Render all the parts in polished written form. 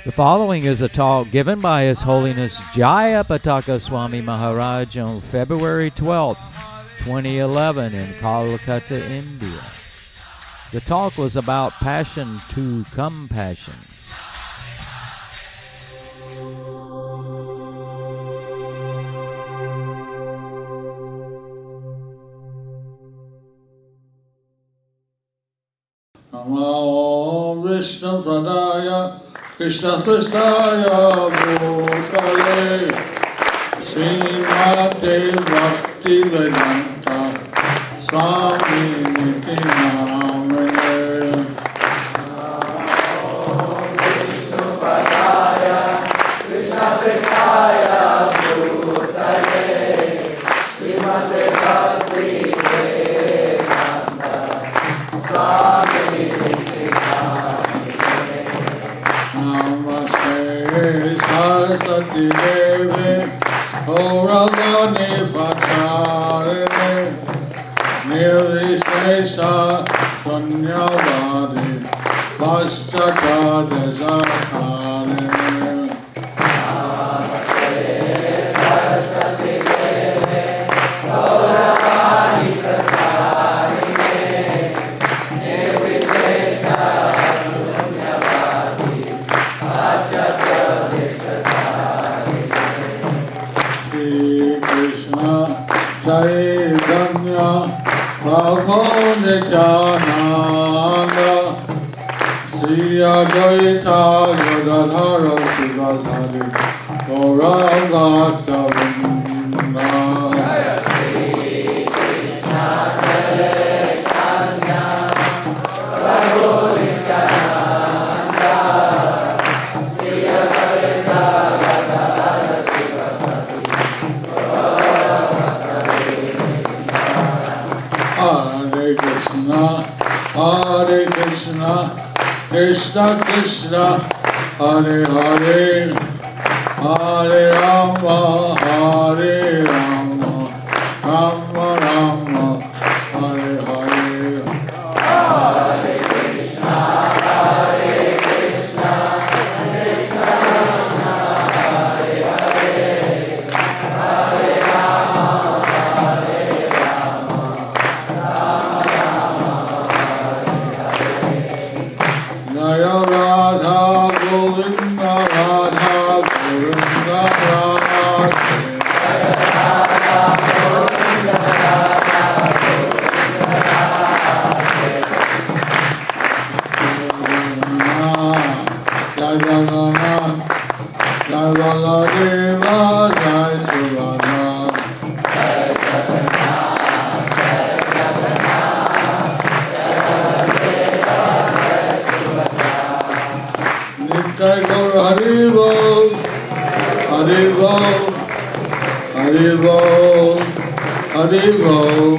The following is a talk given by His Holiness Jayapataka Swami Maharaja on February 12th, 2011 in Kolkata, India. The talk was about passion to compassion. Namo Vishnu Padaya Krishna Kristaya Bhutale Srimate Bhakti Vedanta Swami Niti Namane. Namo Vishnu Padaya Krishna Kristaya Bhutale Srimate Bhakti Vedanta Swami Saraswati Devi Gauravani Pacharine Nirvishesha Sunyavadi Paschata Desakarine. Namaste Saraswati Devi Gauravani Pacharine Nirvishesha Sunyavadi Paschata Chaitanya Prabhu Nityananda Sri Advaita Gadadhara Sivasari Gauranga Vrinda. Jaya Sri Krishna Chaitanya Prabhu Nityananda Sri Advaita Gadadhara Sivasari Hare Krishna, Krishna Krishna, Hare Hare, Hare Rama, Hare Rama, Rama Rama, Hare Hare. Hare Krishna, Hare Krishna, Krishna Krishna, Hare Hare, Hare Rama, Hare Rama, Rama Rama. Jaya Radha Govinda Radha Govinda Radha Jaya Radha Govinda Radha Govinda Radha Jaya Jagannath Jaya Baladeva Jaya Subhadra Jaya Jagannath Jaya Jagannath Jaya Baladeva Nitai Gaur Hari Bol, Hari Bol, Hari Bol, Hari Bol.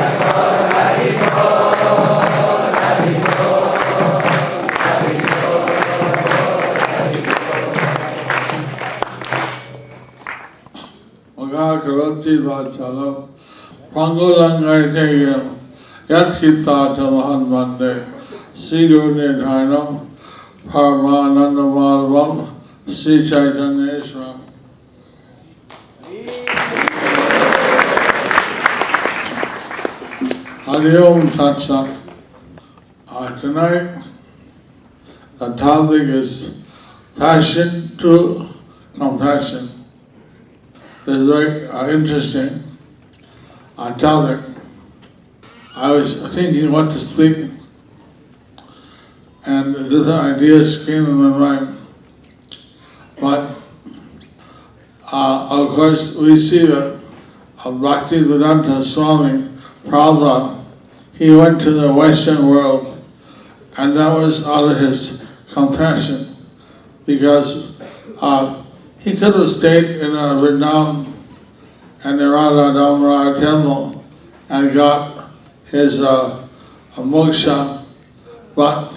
Hari Bol, Hari Bol, Hari Bol, Hari Bol. Maga Karati Vachalam, Pangolangai Tegam, Yatkita Tamahan Bande, Sigur Nidhainam, Paramananda Madhavam, Sri Chaitanya Ishram. Hari Om Tat Sat. Tonight, the topic is passion to compassion. This is very interesting topic. I was thinking what to speak, and different ideas came in my mind. But of course, we see that Bhaktivedanta Swami Prabhupada, he went to the Western world, and that was out of his compassion, because he could have stayed in Vrindavan and the Radha Damodar temple and got his moksha, but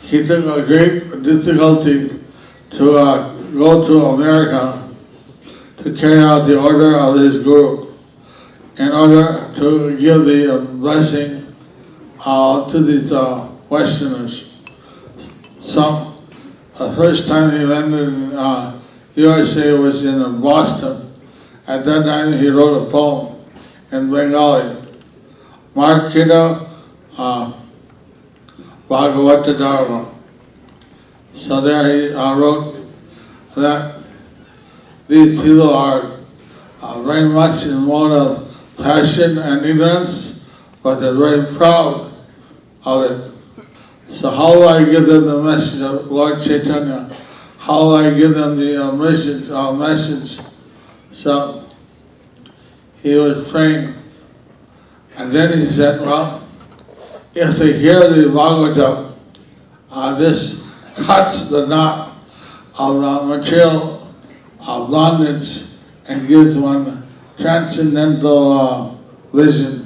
he took a great difficulty to go to America to carry out the order of his guru. in order to give the blessing to these Westerners. The first time he landed in USA was in Boston. At that time he wrote a poem in Bengali, Markita Bhagavata Dharma. So there he wrote that these people are very much in mode of passion and ignorance, but they're very proud of it. So how will I give them the message of Lord Chaitanya? How will I give them the message? So he was praying, and then he said, well, if they hear the Bhagavatam, this cuts the knot of material bondage and gives one transcendental vision.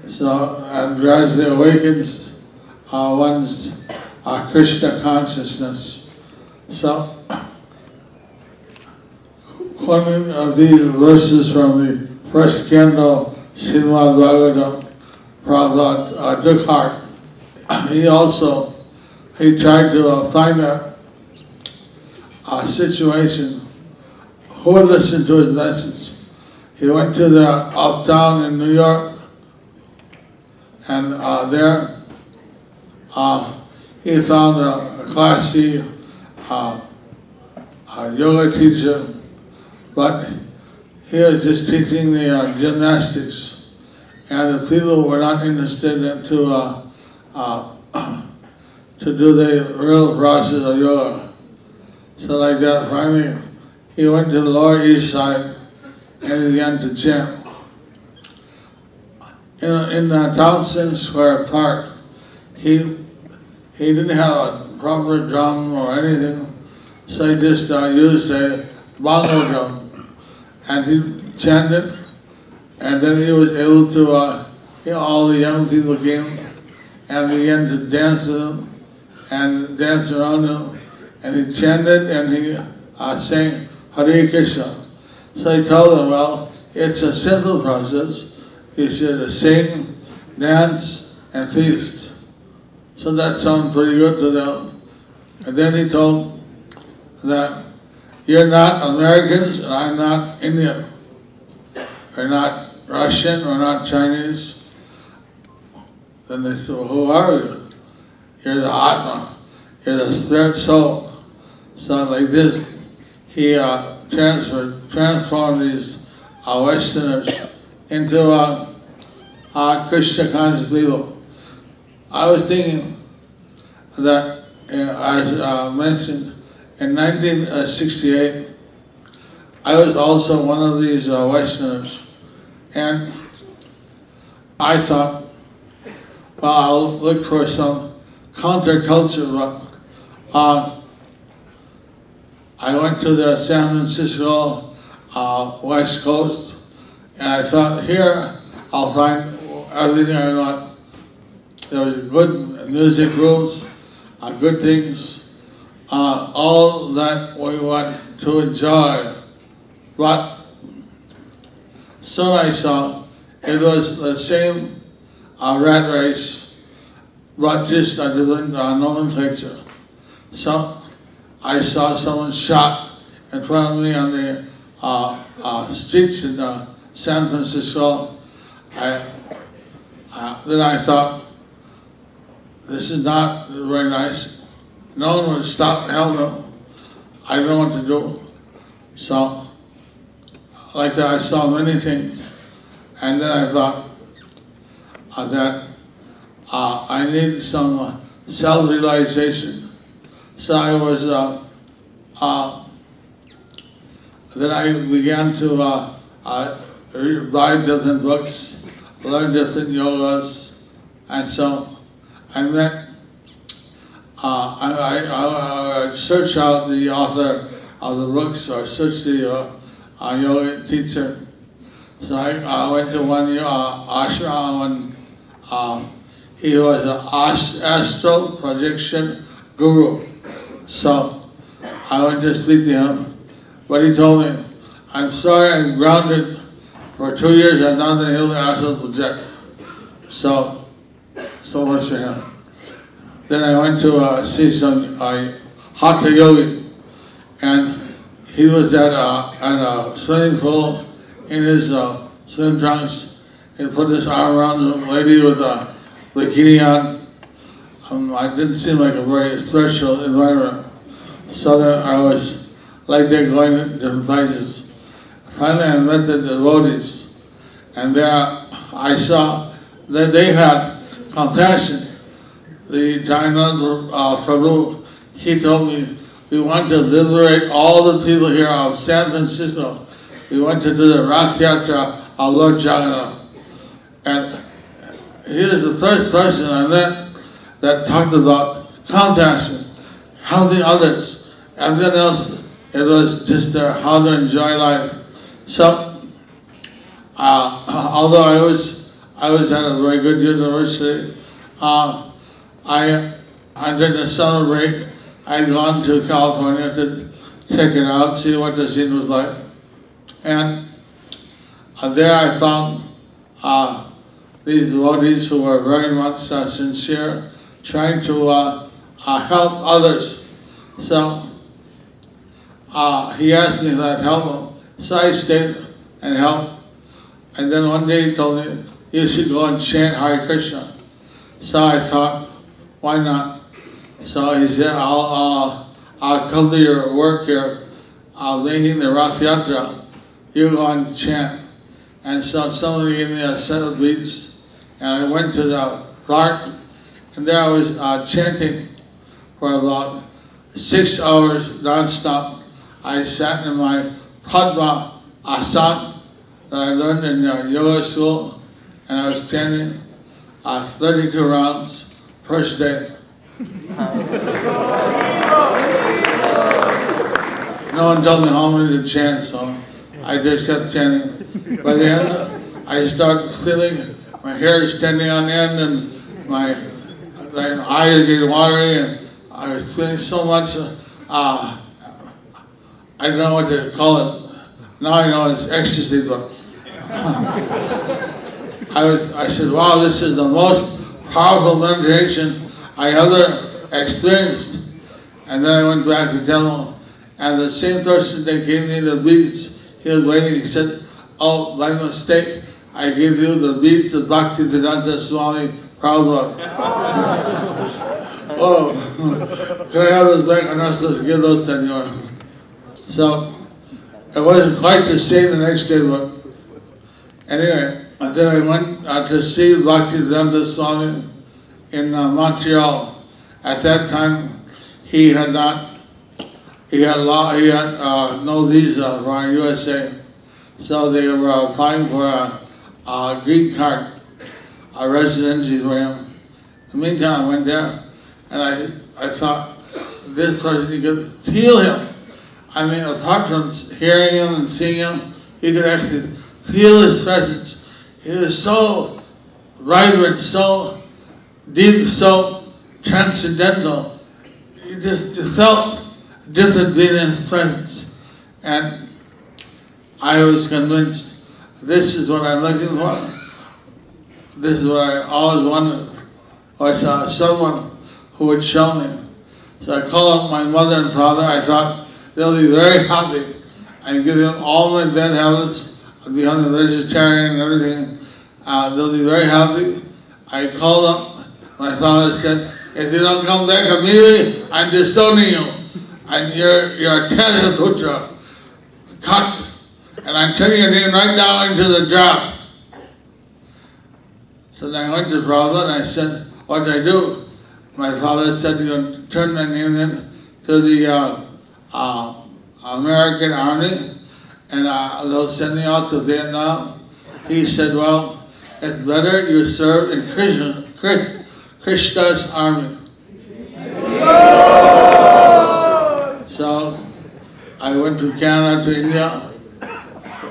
So, and gradually awakens one's Krishna consciousness. So, quoting these verses from the first canto, Srimad Bhagavatam, Prabhupada took heart. He tried to find a situation who would listen to his message. He went to the uptown in New York, and there he found a classy yoga teacher, but he was just teaching the gymnastics, and the people were not interested in to do the real process of yoga. So like that, finally, he went to the Lower East Side and he began to chant. In Thompson Square Park, he didn't have a proper drum or anything, so he just used a bongo drum, and he chanted, and then he was able to, all the young people came and began to dance with him and dance around him, and he chanted and he sang Hare Krishna. So he told them, well, it's a simple process. You should sing, dance, and feast. So that sounded pretty good to them. And then he told that you're not Americans and I'm not Indian. We're not Russian, we're not Chinese. Then they said, well, who are you? You're the Atma, you're the spirit soul. So like this, he transformed these Westerners into Krishna conscious people. I was thinking that, as mentioned, in 1968, I was also one of these Westerners, and I thought, well, I'll look for some counterculture, but I went to the San Francisco West Coast, and I thought here I'll find everything I want. There was good music groups, good things, all that we want to enjoy. But soon I saw it was the same rat race, but just a different nomenclature. So I saw someone shot in front of me on the streets in San Francisco. Then I thought, this is not very nice. No one would stop and help them. I don't know what to do. So, like that, I saw many things. And then I thought that I needed some self-realization. So I was, then I began to buy different books, learn different yogas, and so I met, I search out the author of the books or search the yoga teacher. So I went to one ashram and he was an astral projection guru. So I went to speak to him, but he told me, I'm sorry I'm grounded For 2 years I had not been able to astral project. So much for him. Then I went to see some Hatha Yogi, and he was at a swimming pool in his swim trunks. He put his arm around a lady with a bikini on. I didn't seem like a very special environment. So then I was like they're going to different places. Finally I met the devotees, and there I saw that they had compassion. The Jainanda Prabhu, he told me, we want to liberate all the people here of San Francisco. We want to do the Rath Yatra of Lord Jagannath. And he is the first person I met that talked about compassion, helping others. Everything else, it was just how to enjoy life. So, although I was at a very good university, during the summer break, I'd gone to California to check it out, see what the scene was like. And there I found these devotees who were very much sincere, trying to help others. So he asked me if I'd help him. So I stayed and helped. And then one day he told me, you should go and chant Hare Krishna. So I thought, why not? So he said, I'll come to your work here, making the Rath Yatra. You go and chant. And so somebody gave me a set of beads, and I went to the park, and there I was chanting for about 6 hours non-stop. I sat in my Padma Asana that I learned in yoga school, and I was chanting 32 rounds first day. No one told me how many to chant, so I just kept chanting. By the end, I started feeling my hair standing on end, and my eyes are getting watery, and I was feeling so much, I don't know what to call it. Now I know it's ecstasy, but I said, wow, this is the most powerful meditation I ever experienced. And then I went back to tell him, and the same person that gave me the beads, he was waiting, he said, oh, by mistake, I gave you the beads of Bhaktivedanta Swami Prabhupada. Oh, can I have those back? I'm not supposed to give those to anyone. So, it wasn't quite the same the next day, but anyway, then I went to see Bhaktivedanta Swami in Montreal. At that time, he had no visa for USA, so they were applying for a green card, a residency for him. In the meantime, I went there, and I thought, this person, you could feel him. I mean, apart from hearing him and seeing him, you could actually feel his presence. He was so vibrant, so deep, so transcendental. You felt different being in his presence. And I was convinced, this is what I'm looking for. This is what I always wanted. I saw someone who would show me. So I called up my mother and father. I thought they'll be very happy. I give them all my dead habits. I'll be on the vegetarian and everything. They'll be very happy. I called up. My father said, if you don't come back immediately, I'm disowning you. And you're a Putra. Cut. And I'm turning your name right now into the draft. So then I went to Prabhupada and I said, what do I do? My father said, you turn my name in to the American Army, and they'll send me out to Vietnam. He said, well, it's better you serve in Krishna's army. So I went to Canada, to India,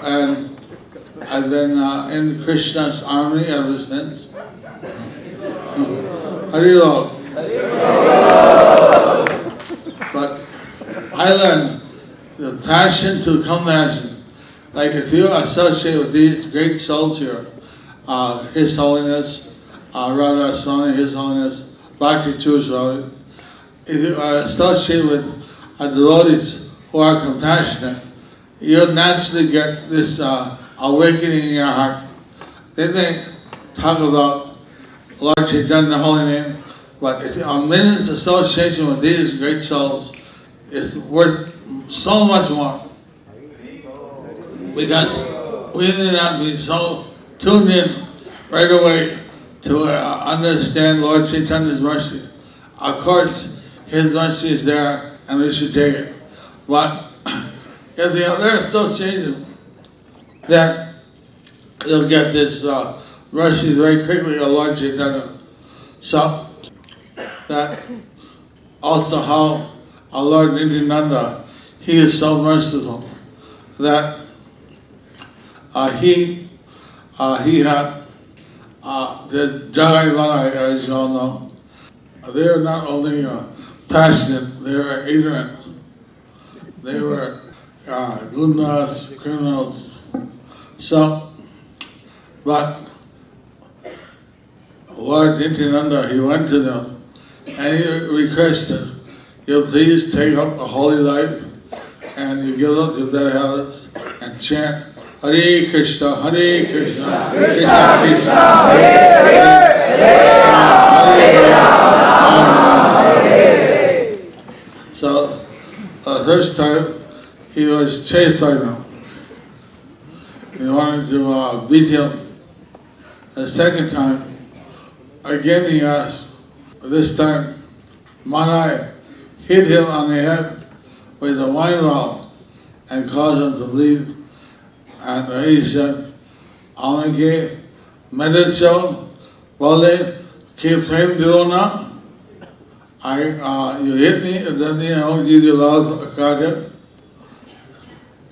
and I've been in Krishna's army ever since. Harilo. But I learned the passion to compassion. Like if you associate with these great souls here, His Holiness, Radha Swami, His Holiness, Bhakti Swami, if you associate with devotees who are compassionate, you'll naturally get this awakening in your heart. Then they talk about Lord Chaitanya, holy name, but if a minute's association with these great souls is worth so much more. Because we need not be so tuned in right away to understand Lord Chaitanya's mercy. Of course, His mercy is there and we should take it. But if they're associated, then you'll get this mercy very quickly of Lord Chaitanya. So, that also how our Lord Nityananda, He is so merciful that he had the Jayapataka, as you all know. They are not only passionate, they are ignorant. They were gundas, criminals. So, but Lord Nityananda, he went to them and he requested, you please take up a holy life and you give up your bad habits and chant Hare Krishna, Hare Krishna, Krishna Krishna, Hare Hare, Hare Hare. So, the first time he was chased by them. He wanted to beat him. The second time, again he asked. This time, Manai hit him on the head with a wine bottle and caused him to bleed. And he said, Aunque meditation, bole, keep time do not. You hit me, and then I won't give you loud cardiac.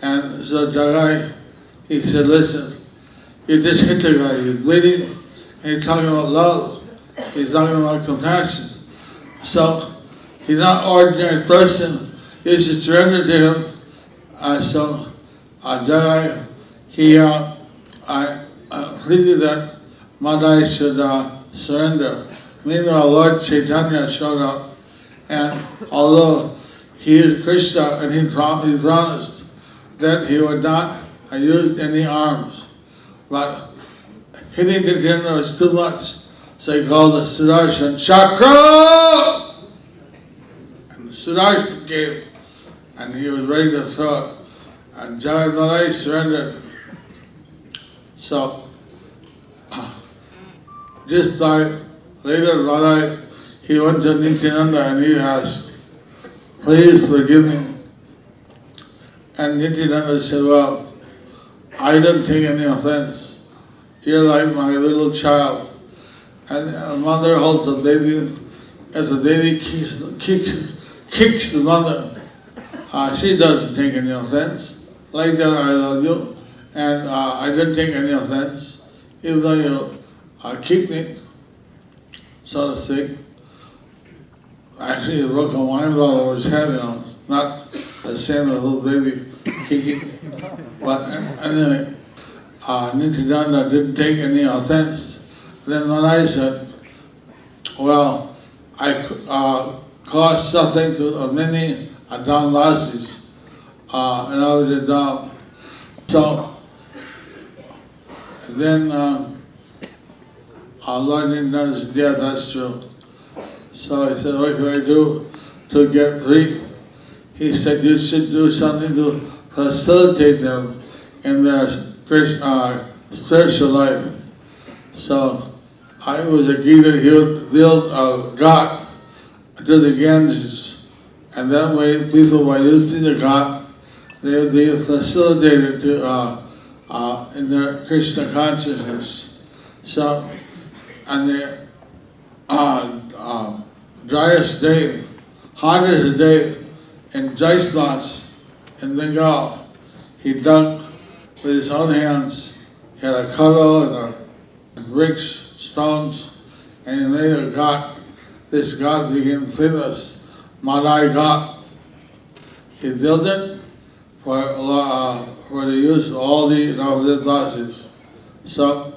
And so Jagai, he said, listen, you just hit the guy, he's bleeding, and he's talking about love, he's talking about compassion. So, he's not an ordinary person, you should surrender to him. So, Jagai, he pleaded that Madai should surrender. Meanwhile, Lord Chaitanya showed up, and although he is Krishna and he promised that he would not use any arms, but hitting the Nityananda was too much, so he called the Sudarshan Chakra! And the Sudarshan came, and he was ready to throw it, and Jayapataka surrendered. So, just like later Radha, he went to Nityananda and he asked, please forgive me. And Nityananda said, well, I didn't take any offense. You're like my little child. And a mother holds the baby, and the baby kicks the mother. She doesn't take any offense. Like that, I love you. And I didn't take any offense, even though you kicked me, so to speak. Actually, you broke a wine bottle over his head, not the same as a little baby kicking. But anyway, Nityananda didn't take any offense. Then when I said, well, I caused something to many Adamvasis, and I was a Dam. So, then our Lord Nityananda said, yeah, that's true. So he said, what can I do to get free? He said, you should do something to facilitate them in their spiritual life. So I was agreed that he would build a ghat to the Ganges. And that way, people by using the ghat, they would be facilitated to in their Krishna consciousness. So, on the driest day, hottest day in Jaisvas in Bengal, he dug with his own hands. He had a cuddle and bricks, stones, and he made a ghat. This ghat became famous, Madai Ghat. He built it for the use of all the Navadip Dasis. So,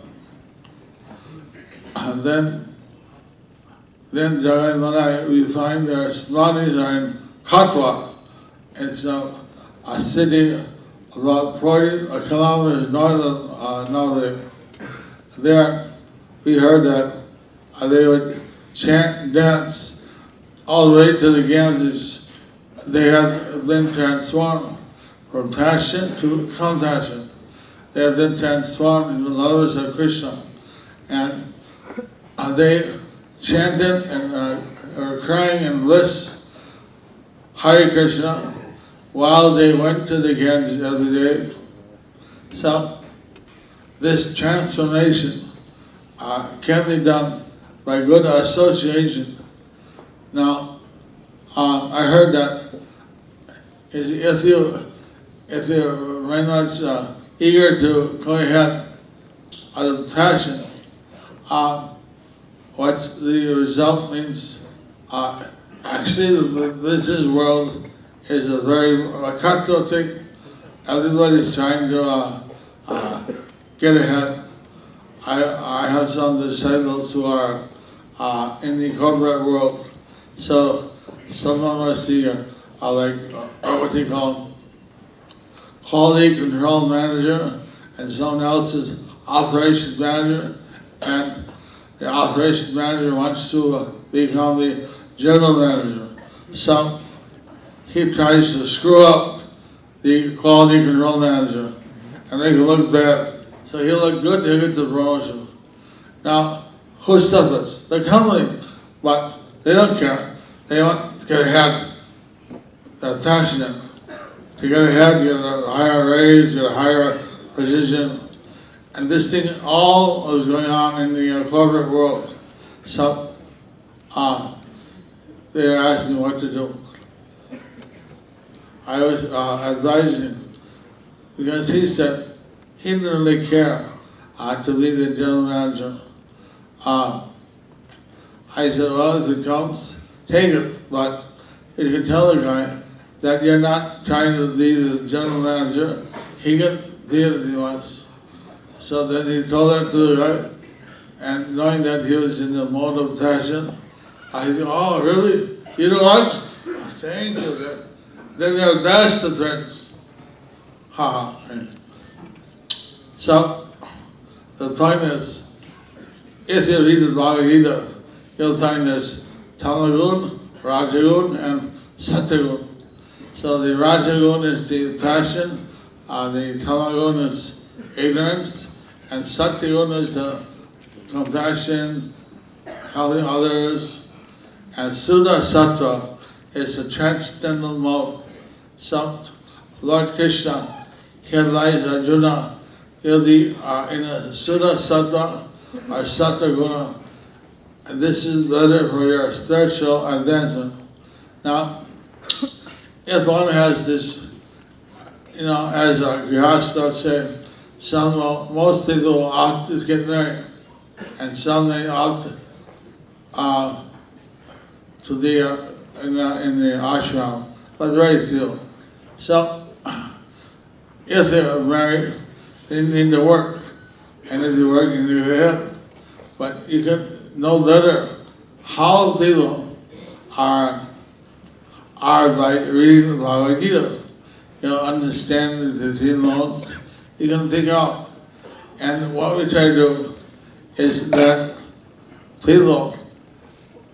and then Jagai Manai, we find their Snanis are in Katwa. It's a city about 40 kilometers north of Navadip. There, we heard that they would chant and dance all the way to the Ganges. They have been transformed from passion to compassion. They have been transformed into lovers of Krishna. And they chanted and are crying in bliss, Hare Krishna, while they went to the Ganges every day. So, this transformation can be done by good association. Now, I heard that if you're very much eager to go ahead out of passion, what's the result means, actually the business world is a very cutthroat thing. Everybody's trying to get ahead. I have some disciples who are in the corporate world. So someone must see like what they call quality control manager, and someone else is operations manager, and the operations manager wants to become the general manager. So he tries to screw up the quality control manager and make him look bad. So he'll look good, he'll get the promotion. Now, who suffers? The company, but they don't care. They want to get ahead. They're passionate. To get ahead, get a higher raise, get a higher position. And this thing all is going on in the corporate world. So they're asking what to do. I was advising, because he said he didn't really care to be the general manager. I said, well, if it comes, take it, but you can tell the guy that you're not trying to be the general manager, he can be it if he wants. So then he told that to the guy, and knowing that he was in the mode of passion, I said, oh, really? You know what? Thank you. Then they'll dash the threats. Ha ha. So, the point is, if you read the Bhagavad Gita, you'll find there's Tamagun, Rajagun, and Satyagun. So the Rajagun is the passion, the Tamagun is ignorance, and Satyagun is the compassion, helping others, and Suddha Sattva is the transcendental mode. So Lord Krishna, here lies Arjuna, he'll be in a Suddha Sattva or Sattva Guna, and this is better for your spiritual advancement. Now, if one has this, as a grihastha say, most people will opt to get married, and some may opt to the in the ashram, but very few. So, if they're married, they need to work, and if you work, you need to help. But you can know better how people are by reading the Bhagavad Gita. Understand the 13 modes, you can think out. And what we try to do is that people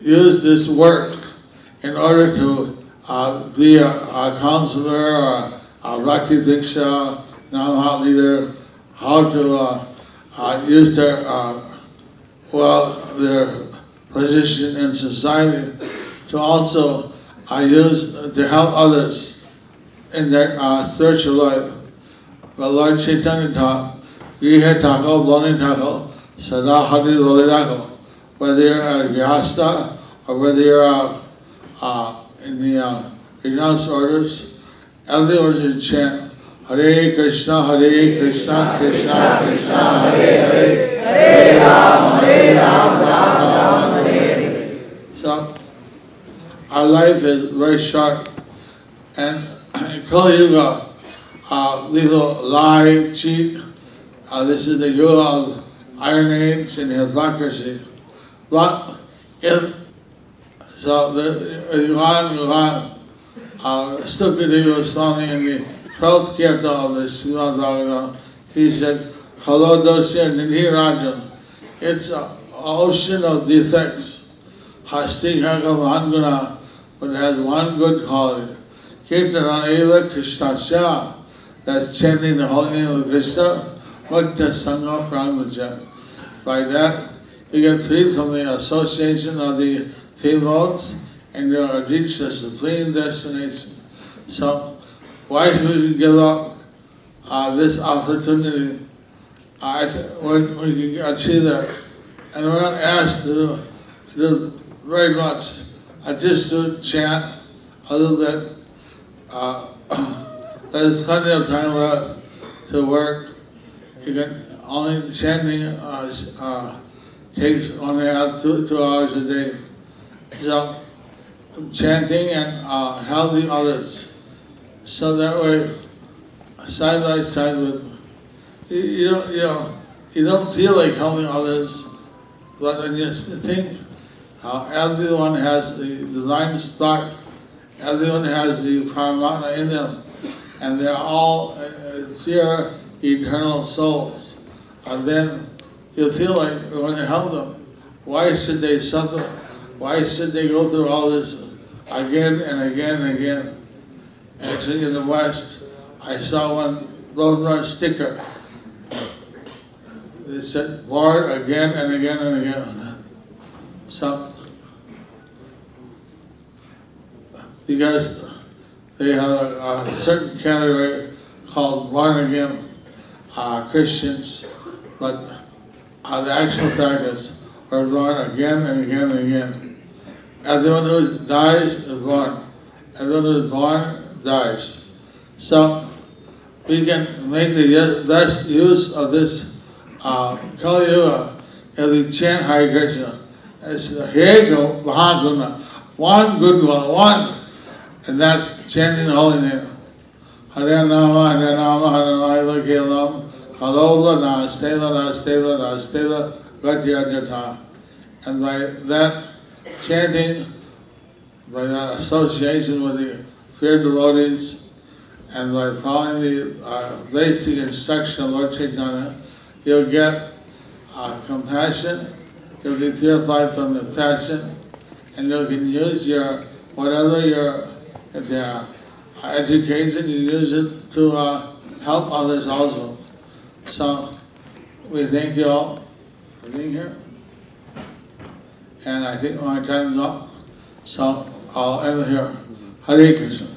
use this work in order to be a counselor or a Bhakti Diksha, Namahat leader, how to use their position in society to also use to help others in their spiritual life. But Lord Chaitanya taught, Grihe Thako, Bloni Thako, Sada Hari Loli Thako. Whether you're a Grihastha or whether you're in the renounced orders, everyone should chant Hare Krishna, Krishna Krishna, Hare Hare, Hare Ram, Ram Ram, Hare Hare. So, our life is very short, and in Kali Yuga, lethal lie, cheat. This is the Guru of Iron Age and hypocrisy. But so the Yuan Stukadeva Swami in the 12th canto of the Srimad Bhagavatam, he said, Kalodosya Nidhi Rajan. It's an ocean of defects. Hasti Hakam Anguna, but it has one good quality. Kirtana Eva Krishnasya, that's chanting the holy name of Krishna, Bhakta Sangha Pramaja. By that, you get freed from the association of the three modes and you reach the supreme destination. So, why should we give up this opportunity when we can achieve that? And we're not asked to do very much. Just to chant, other than there's plenty of time left to work. You can only chanting takes only about 2 hours a day. So chanting and helping others, so that way, side by side with you don't feel like helping others, but when you think how everyone has the divine spark, everyone has the Paramatma in them, and they're all pure eternal souls. And then you feel like you want to help them. Why should they suffer? Why should they go through all this again and again and again? Actually, in the West, I saw one road sticker. It said, born again and again and again. So, because they have a certain category called born again Christians, but the actual fact is we're born again and again and again. Everyone who dies is born. Everyone who is born dies. So we can make the best use of this Kali Yuga if we chant Hare Krishna. It's Hare Mahaguna, one good one, and that's chanting the holy name. Hare Nama, Hare Nama, Hare Nama, Kelam, Kalola, Nastela, Nastela, Nastela, Gatyajata. And by that chanting, by that association with the pure devotees, and by following the basic instruction of Lord Chaitanya, you'll get compassion, you'll be purified from the passion, and you can use your, whatever your, if you're education, you use it to help others also. So, we thank you all for being here. And I think my time is up, so I'll end here. Hare Krishna.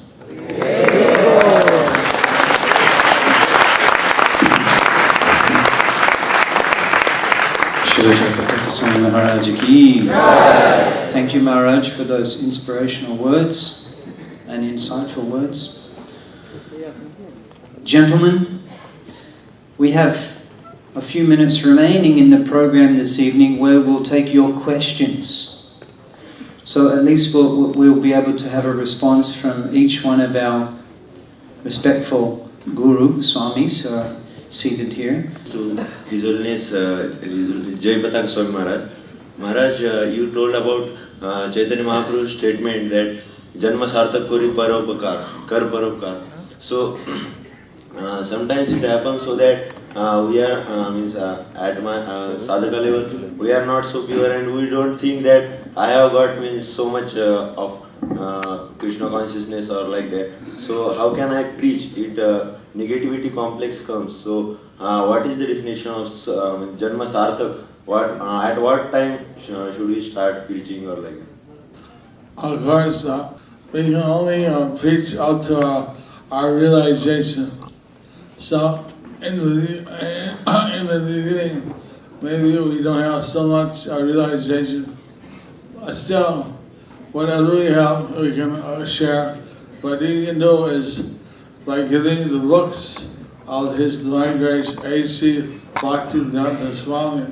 H.H.Jayapataka Swami Maharaja ki. Thank you, Maharaj, for those inspirational words and insightful words. Gentlemen, we have a few minutes remaining in the program this evening where we'll take your questions. So at least we'll be able to have a response from each one of our respectful Guru, Swamis, who are seated here. To His Holiness Jayapataka Swami Maharaj. Maharaj, you told about Chaitanya Mahaprabhu's statement that Janma Sarthak Kori Paropakar, Kar Paropakar. So sometimes it happens so that we are at my sadhaka level, we are not so pure and we don't think that I have got so much of Krishna consciousness or like that. So how can I preach? It negativity complex comes. So what is the definition of Janma Sarthak? At what time should we start preaching or like that? Of course, we can only preach out to our realization. So in the beginning, maybe we don't have so much realization. But still, whatever we have, we can share. What you can do is by giving the books of His Divine Grace, H.H.Jayapataka Swami.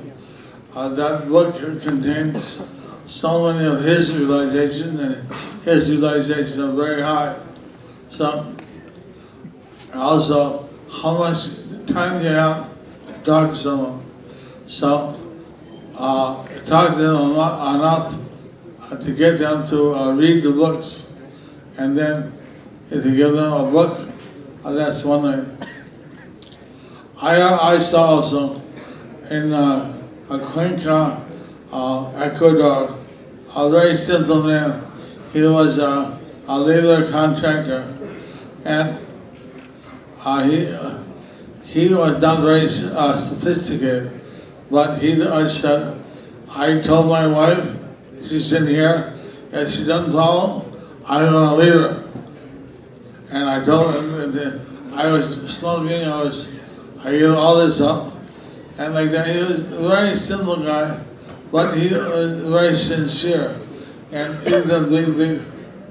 That book contains so many of his realizations, and his realizations are very high. So and also how much time you have to talk to someone. So, talk to them enough to get them to read the books, and then if you give them a book, that's one thing. I saw also in Cuenca, Ecuador, a very simple man. He was a labor contractor, and he was not very sophisticated, but he said, I told my wife, she's in here, if she doesn't follow, I'm going to leave her. And I told him that I was smoking, I gave all this up, and like that. He was a very simple guy, but he was very sincere. And even the big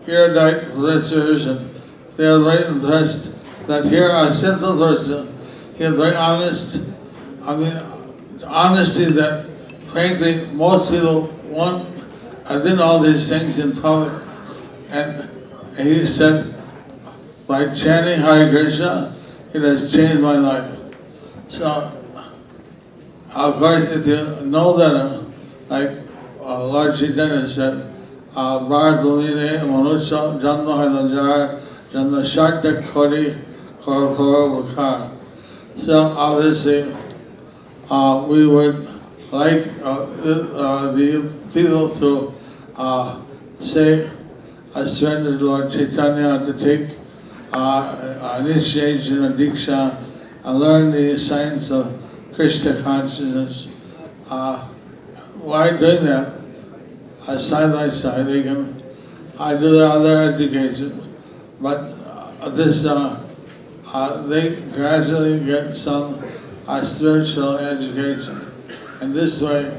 erudite professors, and they were very impressed that here a simple person, he was very honest. I mean, honesty that frankly most people want. I did all these things in public, and he said, by chanting Hare Krishna, it has changed my life. So, of course, if you know that, like Lord Chaitanya said, Bharat Manucha Janma Halajar Janma Sharta Kori Kor Kor Bukar. So, obviously, we would like the people to say, I surrender to Lord Chaitanya to take initiation of Diksha and learn the science of Krishna consciousness. Why doing that? Side by side, they can do their other education, but they gradually get some spiritual education, and this way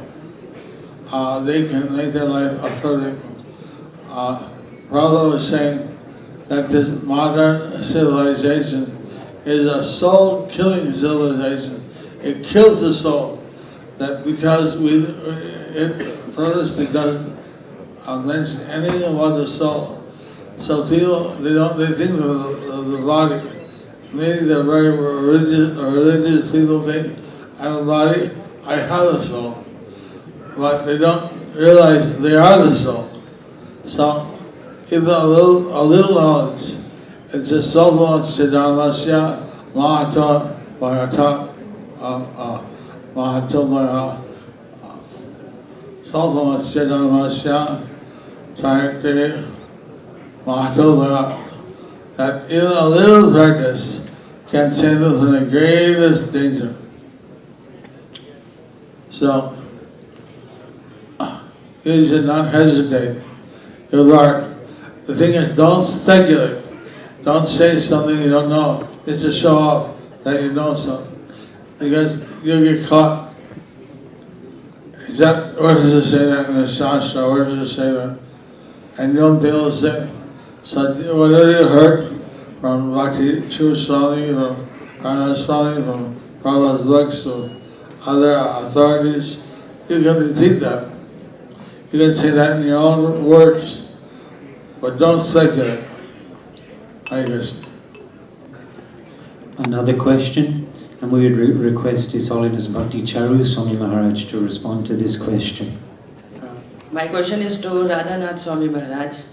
they can make their life authentic. Prabhupada was saying that this modern civilization is a soul-killing civilization. It kills the soul. That because it purposely doesn't mention anything about the soul. So people, they think of the body. Maybe they're very religious people think, I have a body, I have a soul. But they don't realize they are the soul. So, even a little knowledge, it's just so much Siddharmasya, Mahata, Mahata, Mahata, Mahata, so much Siddharmasya, Trayakti, Mahata, Mahata, that even a little practice can save us from the greatest danger. So, you should not hesitate. The thing is, don't speculate. Don't say something you don't know. It's to show off that you know something. Because you'll get caught. Where does it say that in the Shastra? Where does it say that? And you don't be able to say. So whatever you heard from Bhakti Chur Swami, from Karna Swami, from Prabhupada's books, or other authorities, you can repeat that. You can say that in your own words, but don't speculate. Hare Krishna. Another question, and we would request His Holiness Bhakti Charu Swami Maharaj to respond to this question. My question is to Radhanath Swami Maharaj.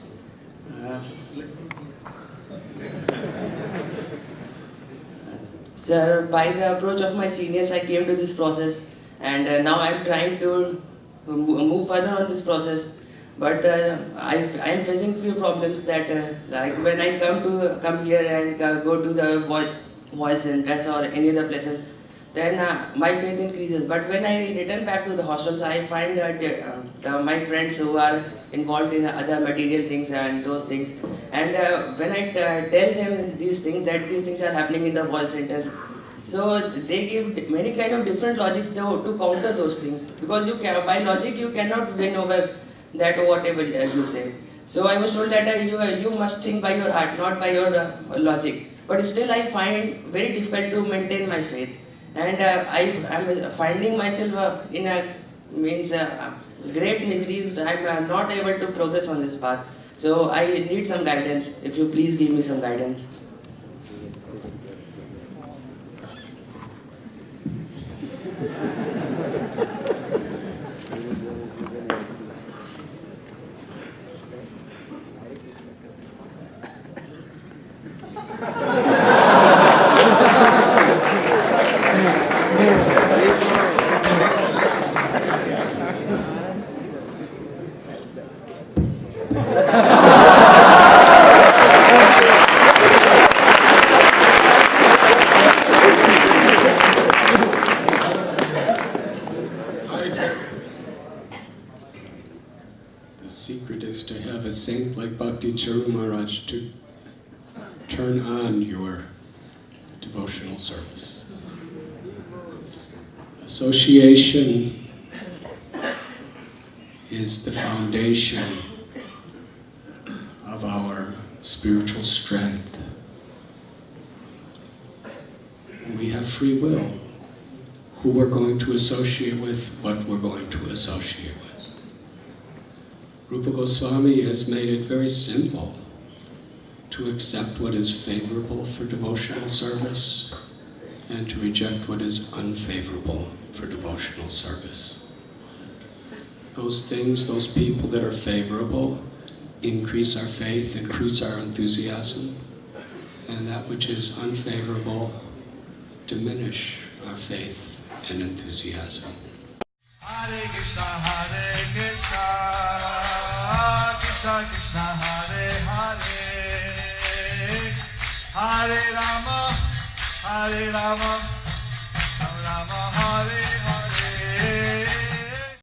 Sir, by the approach of my seniors, I came to this process, and now I am trying to move further on this process. But I am facing few problems that, like when I come here and go to the voice centers or any other places, then my faith increases. But when I return back to the hostels, I find that my friends who are involved in other material things and those things, and when I tell them these things, that these things are happening in the voice centers, so they give many kind of different logics to counter those things, because by logic you cannot win over that or whatever you say. So I was told that you must think by your heart, not by your logic. But still I find very difficult to maintain my faith, and I am finding myself in a great miseries. I am not able to progress on this path. So I need some guidance. If you please give me some guidance. The secret is to have a saint like Bhakti Charu Maharaj to turn on your devotional service. Association is the foundation of our spiritual strength. We have free will, who we're going to associate with, what we're going to associate with. Rupa Goswami has made it very simple to accept what is favorable for devotional service and to reject what is unfavorable for devotional service. Those things, those people that are favorable, increase our faith, increase our enthusiasm, and that which is unfavorable, diminish our faith and enthusiasm. Hare Krishna, Krishna Krishna, Hare Hare, Hare Rama, Rama Hare Hare.